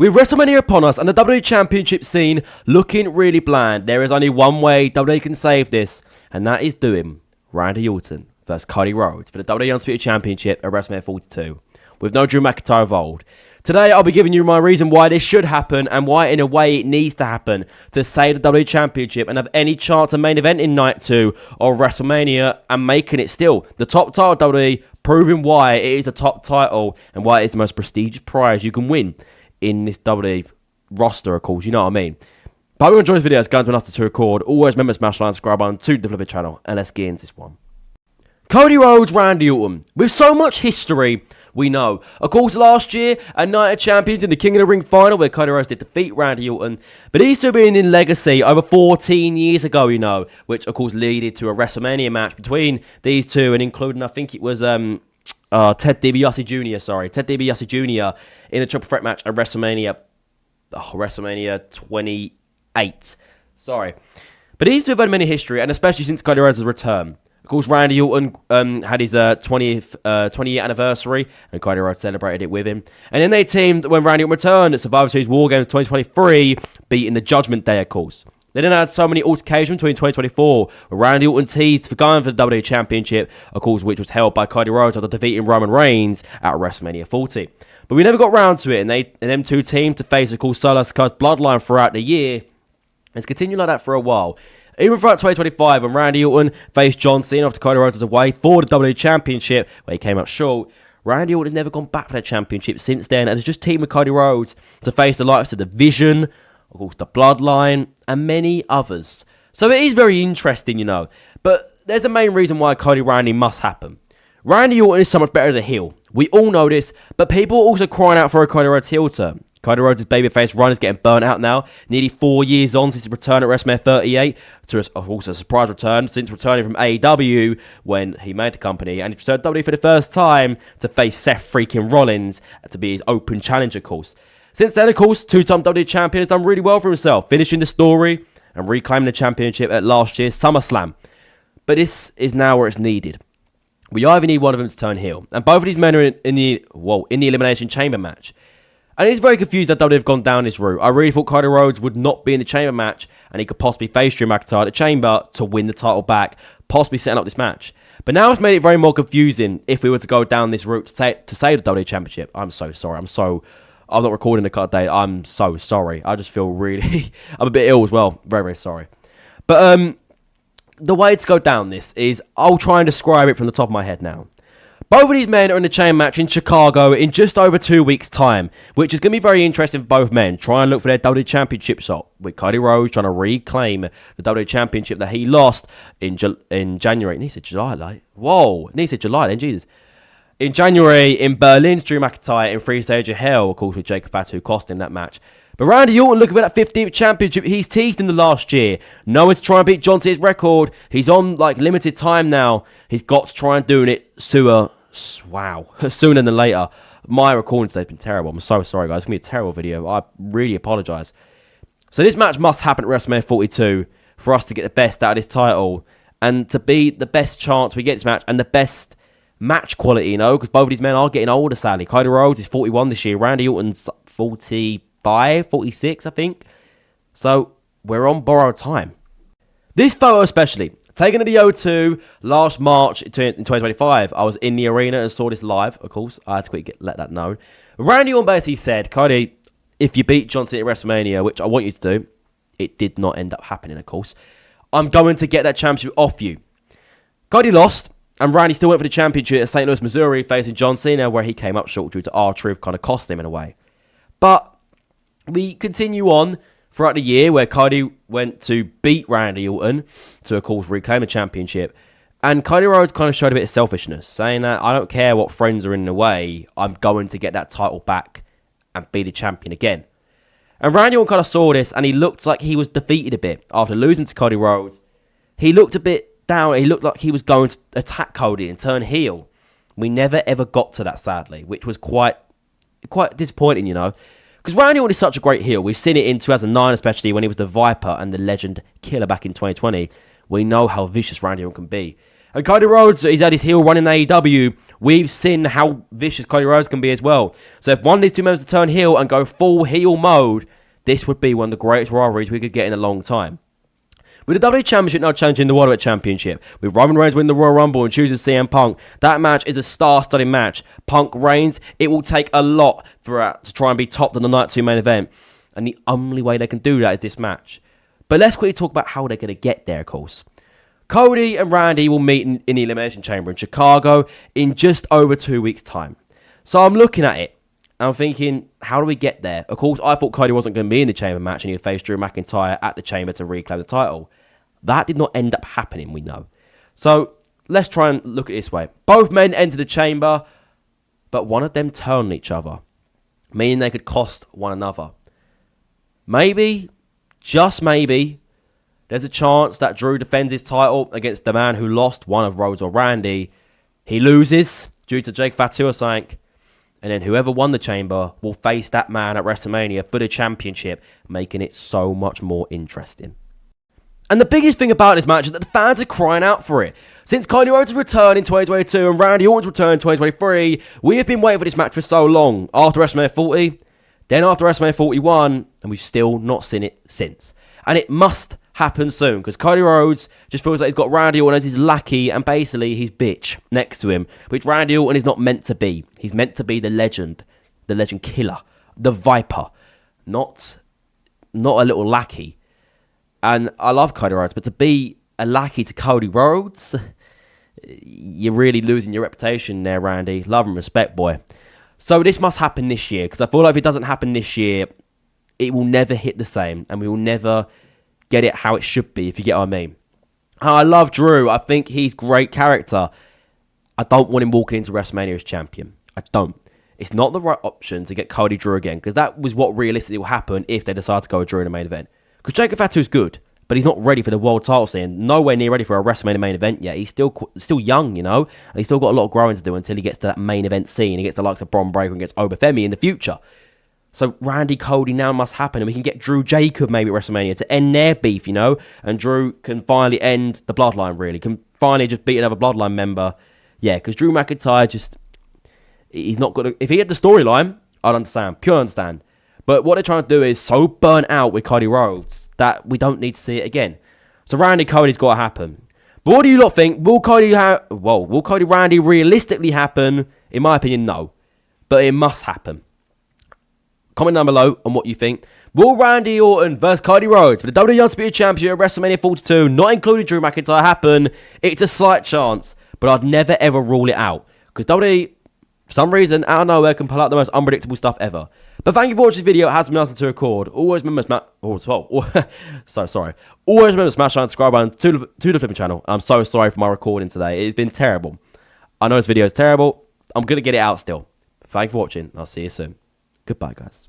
With WrestleMania upon us and the WWE Championship scene looking really bland, there is only one way WWE can save this, and that is doing Randy Orton versus Cody Rhodes for the WWE Undisputed Championship at WrestleMania 42, with no Drew McIntyre involved. Today, I'll be giving you my reason why this should happen and why, in a way, it needs to happen to save the WWE Championship and have any chance of main event in Night 2 of WrestleMania and making it still the top title of WWE, proving why it is a top title and why it is the most prestigious prize you can win in this WWE roster, of course, you know what I mean. But if you enjoy this video, it's going to be nice to record. Always remember to smash the like, subscribe button to the Flipper channel, and let's get into this one. Cody Rhodes, Randy Orton. With so much history, we know. Of course, last year, a Night of Champions in the King of the Ring final where Cody Rhodes did defeat Randy Orton. But these two being in legacy over 14 years ago, you know, which, of course, led to a WrestleMania match between these two, and including, I think it was Ted DiBiase Jr., Ted DiBiase Jr. in a triple threat match at WrestleMania 28. But these two have had many history, and especially since Cody Rhodes' return. Of course, Randy Orton had his 20th anniversary, and Cody Rhodes celebrated it with him. And then they teamed when Randy Orton returned at Survivor Series War Games 2023, beating the Judgment Day, of course. They then had so many altercations between 2024, where Randy Orton teased for going for the WWE Championship, of course, which was held by Cody Rhodes after defeating Roman Reigns at WrestleMania 40. But we never got round to it, and them two teamed to face, of course, Solo Sikoa's bloodline throughout the year. And it's continued like that for a while. Even throughout 2025, when Randy Orton faced John Cena after Cody Rhodes was away for the WWE Championship, where he came up short, Randy Orton has never gone back for the championship since then, and has just teamed with Cody Rhodes to face the likes of the Vision, of course, the Bloodline, and many others. So it is very interesting, you know. But there's a main reason why Cody Randy must happen. Randy Orton is so much better as a heel. We all know this, but people are also crying out for a Cody Rhodes heel turn. Cody Rhodes' babyface run is getting burnt out now, nearly 4 years on since his return at WrestleMania 38, to of course a surprise return since returning from AEW when he made the company, and he returned to WWE for the first time to face Seth freaking Rollins to be his open challenger, of course. Since then, of course, two-time WWE champion has done really well for himself, finishing the story and reclaiming the championship at last year's SummerSlam. But this is now where it's needed. We either need one of them to turn heel, and both of these men are in the Elimination Chamber match. And it's very confused that WWE have gone down this route. I really thought Cody Rhodes would not be in the Chamber match, and he could possibly face Drew McIntyre at the Chamber to win the title back, possibly setting up this match. But now it's made it very more confusing if we were to go down this route to save the WWE Championship. I'm so sorry. I'm not recording the cut day. I'm so sorry. I just feel really... I'm a bit ill as well. Very, very sorry. But the way to go down this is... I'll try and describe it from the top of my head now. Both of these men are in the chain match in Chicago in just over 2 weeks' time, which is going to be very interesting for both men. Try and look for their WWE Championship shot, with Cody Rhodes trying to reclaim the WWE Championship that he lost in January. And he said July, like, whoa. And he said July, then, Jesus. In January, in Berlin's Drew McIntyre in 3 Stage of Hell, of course, with Jacob Fatu, who cost him that match. But Randy Orton looking for that 15th championship he's teased in the last year. No one's trying to beat John Cena's record. He's on, like, limited time now. He's got to try and do it sooner than later. My recording today's been terrible. I'm so sorry, guys. It's going to be a terrible video. I really apologise. So this match must happen at WrestleMania 42 for us to get the best out of this title and to be the best chance we get this match and the best match quality, you know, because both of these men are getting older, sadly. Cody Rhodes is 41 this year. Randy Orton's 45, 46, I think. So we're on borrowed time. This photo especially, taken at the O2 last March in 2025. I was in the arena and saw this live, of course. I had to quickly let that known. Randy Orton basically said, Cody, if you beat John Cena at WrestleMania, which I want you to do, it did not end up happening, of course, I'm going to get that championship off you. Cody lost, and Randy still went for the championship at St. Louis, Missouri, facing John Cena, where he came up short due to R-Truth kind of cost him in a way. But we continue on throughout the year where Cody went to beat Randy Orton to, of course, reclaim the championship. And Cody Rhodes kind of showed a bit of selfishness, saying that I don't care what friends are in the way, I'm going to get that title back and be the champion again. And Randy Orton kind of saw this, and he looked like he was defeated a bit after losing to Cody Rhodes. He looked a bit down. He looked like he was going to attack Cody and turn heel. We never ever got to that, sadly, which was quite disappointing, you know. Because Randy Orton is such a great heel. We've seen it in 2009, especially when he was the Viper and the Legend Killer back in 2020. We know how vicious Randy Orton can be. And Cody Rhodes, he's had his heel run in AEW. We've seen how vicious Cody Rhodes can be as well. So if one of these two members to turn heel and go full heel mode, this would be one of the greatest rivalries we could get in a long time. With the WWE Championship now challenging the World Championship, with Roman Reigns winning the Royal Rumble and choosing CM Punk, that match is a star-studded match. Punk Reigns, it will take a lot for it to try and be topped on the Night 2 main event. And the only way they can do that is this match. But let's quickly talk about how they're going to get there, of course. Cody and Randy will meet in the Elimination Chamber in Chicago in just over 2 weeks' time. So I'm looking at it. I'm thinking, how do we get there? Of course, I thought Cody wasn't going to be in the Chamber match and he would face Drew McIntyre at the Chamber to reclaim the title. That did not end up happening, we know. So, let's try and look at it this way. Both men enter the Chamber, but one of them turned on each other, meaning they could cost one another. Maybe, just maybe, there's a chance that Drew defends his title against the man who lost, one of Rhodes or Randy. He loses due to Jake Fatu or something. And then whoever won the Chamber will face that man at WrestleMania for the championship, making it so much more interesting. And the biggest thing about this match is that the fans are crying out for it. Since Cody Rhodes' return in 2022 and Randy Orton's return in 2023, we have been waiting for this match for so long. After WrestleMania 40, then after WrestleMania 41, and we've still not seen it since. And it must happen soon, because Cody Rhodes just feels like he's got Randy Orton as his lackey and basically his bitch next to him, which Randy Orton is not meant to be. He's meant to be the legend killer, the Viper, not a little lackey. And I love Cody Rhodes, but to be a lackey to Cody Rhodes, you're really losing your reputation there, Randy. Love and respect, boy. So this must happen this year, because I feel like if it doesn't happen this year, it will never hit the same, and we will never get it how it should be, if you get what I mean. I love Drew. I think he's great character. I don't want him walking into WrestleMania as champion. I don't. It's not the right option to get Cody Drew again, because that was what realistically will happen if they decide to go with Drew in the main event. Because Jacob Fatu is good, but he's not ready for the world title scene. Nowhere near ready for a WrestleMania main event yet. He's still young, you know, and he's still got a lot of growing to do until he gets to that main event scene. He gets the likes of Bron Breakker and gets Obafemi in the future. So Randy Cody now must happen, and we can get Drew Jacob maybe at WrestleMania to end their beef, you know, and Drew can finally end the bloodline, really. Can finally just beat another bloodline member. Yeah, because Drew McIntyre he's not good. If he had the storyline, I'd understand, pure understand. But what they're trying to do is so burnt out with Cody Rhodes that we don't need to see it again. So Randy Cody's got to happen. But what do you lot think? Will Cody Randy realistically happen? In my opinion, no. But it must happen. Comment down below on what you think. Will Randy Orton versus Cody Rhodes for the WWE Undisputed Championship at WrestleMania 42, not including Drew McIntyre, happen? It's a slight chance, but I'd never ever rule it out. Because WWE, for some reason, out of nowhere, can pull out the most unpredictable stuff ever. But thank you for watching this video. It has been nice to record. Always remember Always remember to smash that subscribe button to the flipping channel. I'm so sorry for my recording today. It's been terrible. I know this video is terrible. I'm going to get it out still. Thank you for watching. I'll see you soon. Goodbye, guys.